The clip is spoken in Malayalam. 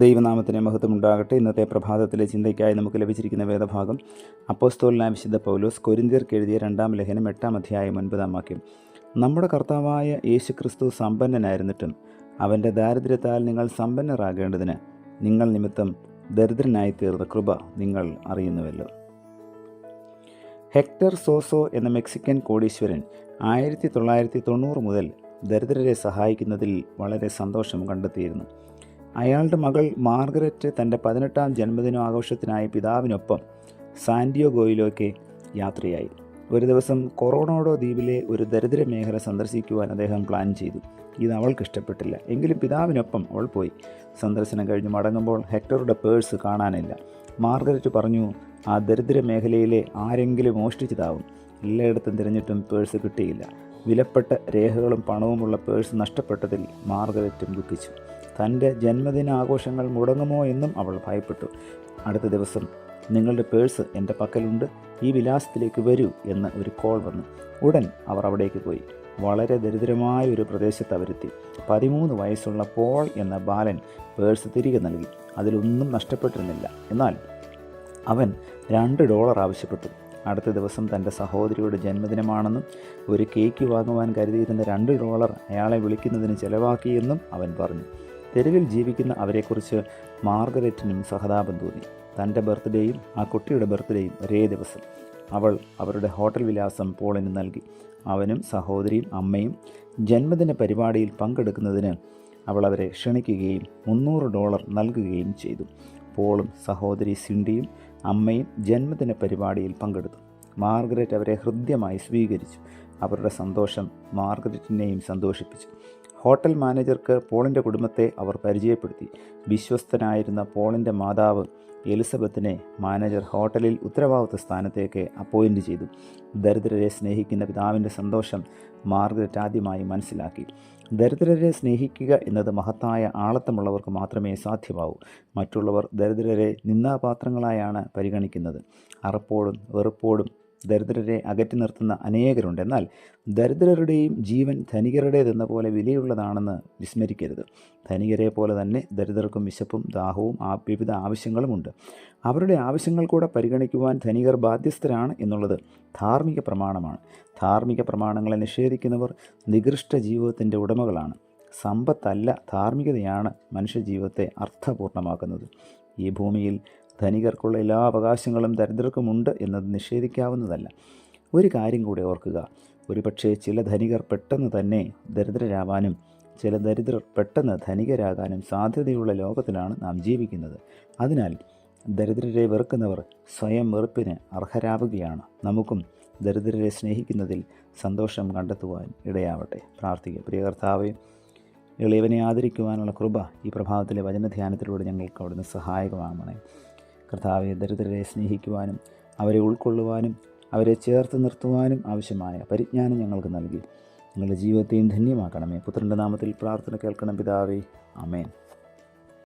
ദൈവനാമത്തിന് മഹത്വമുണ്ടാകട്ടെ. ഇന്നത്തെ പ്രഭാതത്തിലെ ചിന്തയ്ക്കായി നമുക്ക് ലഭിച്ചിരിക്കുന്ന വേദഭാഗം അപ്പോസ്തലനായ വിശുദ്ധ പൗലോസ് കൊരിന്ത്യർക്ക് എഴുതിയ 2-ാം ലേഖനം 8-ാം അധ്യായം 9-ാം വാക്യം. നമ്മുടെ കർത്താവായ യേശുക്രിസ്തു സമ്പന്നനായിരുന്നിട്ടും അവൻ്റെ ദാരിദ്ര്യത്താൽ നിങ്ങൾ സമ്പന്നരാകേണ്ടതിന് നിങ്ങൾ നിമിത്തം ദരിദ്രനായി തീർന്ന കൃപ നിങ്ങൾ അറിയുന്നുവല്ലോ. ഹെക്ടർ സോസോ എന്ന മെക്സിക്കൻ കോടീശ്വരൻ 1990 മുതൽ ദരിദ്രരെ സഹായിക്കുന്നതിൽ വളരെ സന്തോഷം കണ്ടെത്തിയിരുന്നു. അയാളുടെ മകൾ മാർഗരറ്റ് തൻ്റെ 18-ാം ജന്മദിനാഘോഷത്തിനായി പിതാവിനൊപ്പം സാന്റിയാഗോയിലേക്ക് യാത്രയായി. ഒരു ദിവസം കൊറോണോഡോ ദ്വീപിലെ ഒരു ദരിദ്ര മേഖല സന്ദർശിക്കുവാൻ അദ്ദേഹം പ്ലാൻ ചെയ്തു. ഇത് അവൾക്ക് ഇഷ്ടപ്പെട്ടില്ല. എങ്കിലും പിതാവിനൊപ്പം അവൾ പോയി. സന്ദർശനം കഴിഞ്ഞ് മടങ്ങുമ്പോൾ ഹെക്ടറുടെ പേഴ്സ് കാണാനില്ല. മാർഗരറ്റ് പറഞ്ഞു, ആ ദരിദ്ര മേഖലയിലെ ആരെങ്കിലും മോഷ്ടിച്ചതാവും. എല്ലായിടത്തും തിരഞ്ഞിട്ടും പേഴ്സ് കിട്ടിയില്ല. വിലപ്പെട്ട രേഖകളും പണവുമുള്ള പേഴ്സ് നഷ്ടപ്പെട്ടതിൽ മാർഗരറ്റും ദുഃഖിച്ചു. തൻ്റെ ജന്മദിനാഘോഷങ്ങൾ മുടങ്ങുമോ എന്നും അവൾ ഭയപ്പെട്ടു. അടുത്ത ദിവസം, നിങ്ങളുടെ പേഴ്സ് എൻ്റെ പക്കലുണ്ട്, ഈ വിലാസത്തിലേക്ക് വരൂ എന്ന് ഒരു കോൾ വന്നു. ഉടൻ അവർ അവിടേക്ക് പോയി. വളരെ ദരിദ്രമായ ഒരു പ്രദേശത്ത് അവരെത്തി. 13 വയസ്സുള്ള പോൾ എന്ന ബാലൻ പേഴ്സ് തിരികെ നൽകി. അതിലൊന്നും നഷ്ടപ്പെട്ടിരുന്നില്ല. എന്നാൽ അവൻ $2 ആവശ്യപ്പെട്ടു. അടുത്ത ദിവസം തൻ്റെ സഹോദരിയുടെ ജന്മദിനമാണെന്നും ഒരു കേക്ക് വാങ്ങുവാൻ കരുതിയിരുന്ന $2 അയാളെ വിളിക്കുന്നതിന് ചെലവാക്കിയെന്നും അവൻ പറഞ്ഞു. തെരുവിൽ ജീവിക്കുന്ന അവരെക്കുറിച്ച് മാർഗരറ്റിനും സഹതാപം തോന്നി. തൻ്റെ ബർത്ത്ഡേയും ആ കുട്ടിയുടെ ബർത്ത്ഡേയും ഒരേ ദിവസം. അവൾ അവരുടെ ഹോട്ടൽ വിലാസം പോളിന് നൽകി. അവനും സഹോദരിയും അമ്മയും ജന്മദിന പരിപാടിയിൽ പങ്കെടുക്കുന്നതിന് അവൾ അവരെ ക്ഷണിക്കുകയും $300 നൽകുകയും ചെയ്തു. പോളും സഹോദരി സിൻഡിയും അമ്മയും ജന്മദിന പരിപാടിയിൽ പങ്കെടുത്തു. മാർഗരറ്റ് അവരെ ഹൃദ്യമായി സ്വീകരിച്ചു. അവരുടെ സന്തോഷം മാർഗരറ്റിനെയും സന്തോഷിപ്പിച്ചു. ഹോട്ടൽ മാനേജർക്ക് പോളിൻ്റെ കുടുംബത്തെ അവർ പരിചയപ്പെടുത്തി. വിശ്വസ്തനായിരുന്ന പോളിൻ്റെ മാതാവ് എലിസബത്തിനെ മാനേജർ ഹോട്ടലിൽ ഉത്തരവാദിത്വ സ്ഥാനത്തേക്ക് അപ്പോയിൻ്റ് ചെയ്തു. ദരിദ്രരെ സ്നേഹിക്കുന്ന പിതാവിൻ്റെ സന്തോഷം മാർഗരറ്റ് ആദ്യമായി മനസ്സിലാക്കി. ദരിദ്രരെ സ്നേഹിക്കുക എന്നത് മഹത്തായ ആളത്തമുള്ളവർക്ക് മാത്രമേ സാധ്യമാവൂ. മറ്റുള്ളവർ ദരിദ്രരെ നിന്ദാപാത്രങ്ങളായാണ് പരിഗണിക്കുന്നത്. അറപ്പോടും വെറുപ്പോടും ദരിദ്രരെ അകറ്റി നിർത്തുന്ന അനേകരുണ്ട്. എന്നാൽ ദരിദ്രരുടെയും ജീവൻ ധനികരുടേതെന്ന പോലെ വിലയുള്ളതാണെന്ന് വിസ്മരിക്കരുത്. ധനികരെ പോലെ തന്നെ ദരിദ്രർക്കും വിശപ്പും ദാഹവും വിവിധ ആവശ്യങ്ങളുമുണ്ട്. അവരുടെ ആവശ്യങ്ങൾ കൂടെ പരിഗണിക്കുവാൻ ധനികർ ബാധ്യസ്ഥരാണ് എന്നുള്ളത് ധാർമ്മിക പ്രമാണമാണ്. ധാർമ്മിക പ്രമാണങ്ങളെ നിഷേധിക്കുന്നവർ നികൃഷ്ട ജീവിതത്തിൻ്റെ ഉടമകളാണ്. സമ്പത്തല്ല, ധാർമ്മികതയാണ് മനുഷ്യജീവിതത്തെ അർത്ഥപൂർണ്ണമാക്കുന്നത്. ഈ ഭൂമിയിൽ ധനികർക്കുള്ള എല്ലാ അവകാശങ്ങളും ദരിദ്രർക്കുമുണ്ട് എന്നത് നിഷേധിക്കാവുന്നതല്ല. ഒരു കാര്യം കൂടെ ഓർക്കുക, ഒരുപക്ഷെ ചില ധനികർ പെട്ടെന്ന് തന്നെ ദരിദ്രരാവാനും ചില ദരിദ്രർ പെട്ടെന്ന് ധനികരാകാനും സാധ്യതയുള്ള ലോകത്തിലാണ് നാം ജീവിക്കുന്നത്. അതിനാൽ ദരിദ്രരെ വെറുക്കുന്നവർ സ്വയം വെറുപ്പിന് അർഹരാവുകയാണ്. നമുക്കും ദരിദ്രരെ സ്നേഹിക്കുന്നതിൽ സന്തോഷം കണ്ടെത്തുവാൻ ഇടയാവട്ടെ. പ്രാർത്ഥിക്കുക. പ്രിയ കർത്താവേ, എളിയവനെ ആദരിക്കുവാനുള്ള കൃപ ഈ പ്രഭാതത്തിലെ വചനധ്യാനത്തിലൂടെ ഞങ്ങൾക്ക് അവിടുന്ന് സഹായകമാകണമേ. കർത്താവെ, ദരിദ്രരെ സ്നേഹിക്കുവാനും അവരെ ഉൾക്കൊള്ളുവാനും അവരെ ചേർത്ത് നിർത്തുവാനും ആവശ്യമായ പരിജ്ഞാനം ഞങ്ങൾക്ക് നൽകി ഞങ്ങളുടെ ജീവിതത്തെയും ധന്യമാക്കണമേ. പുത്രൻ്റെ നാമത്തിൽ പ്രാർത്ഥന കേൾക്കണം പിതാവേ. ആമേൻ.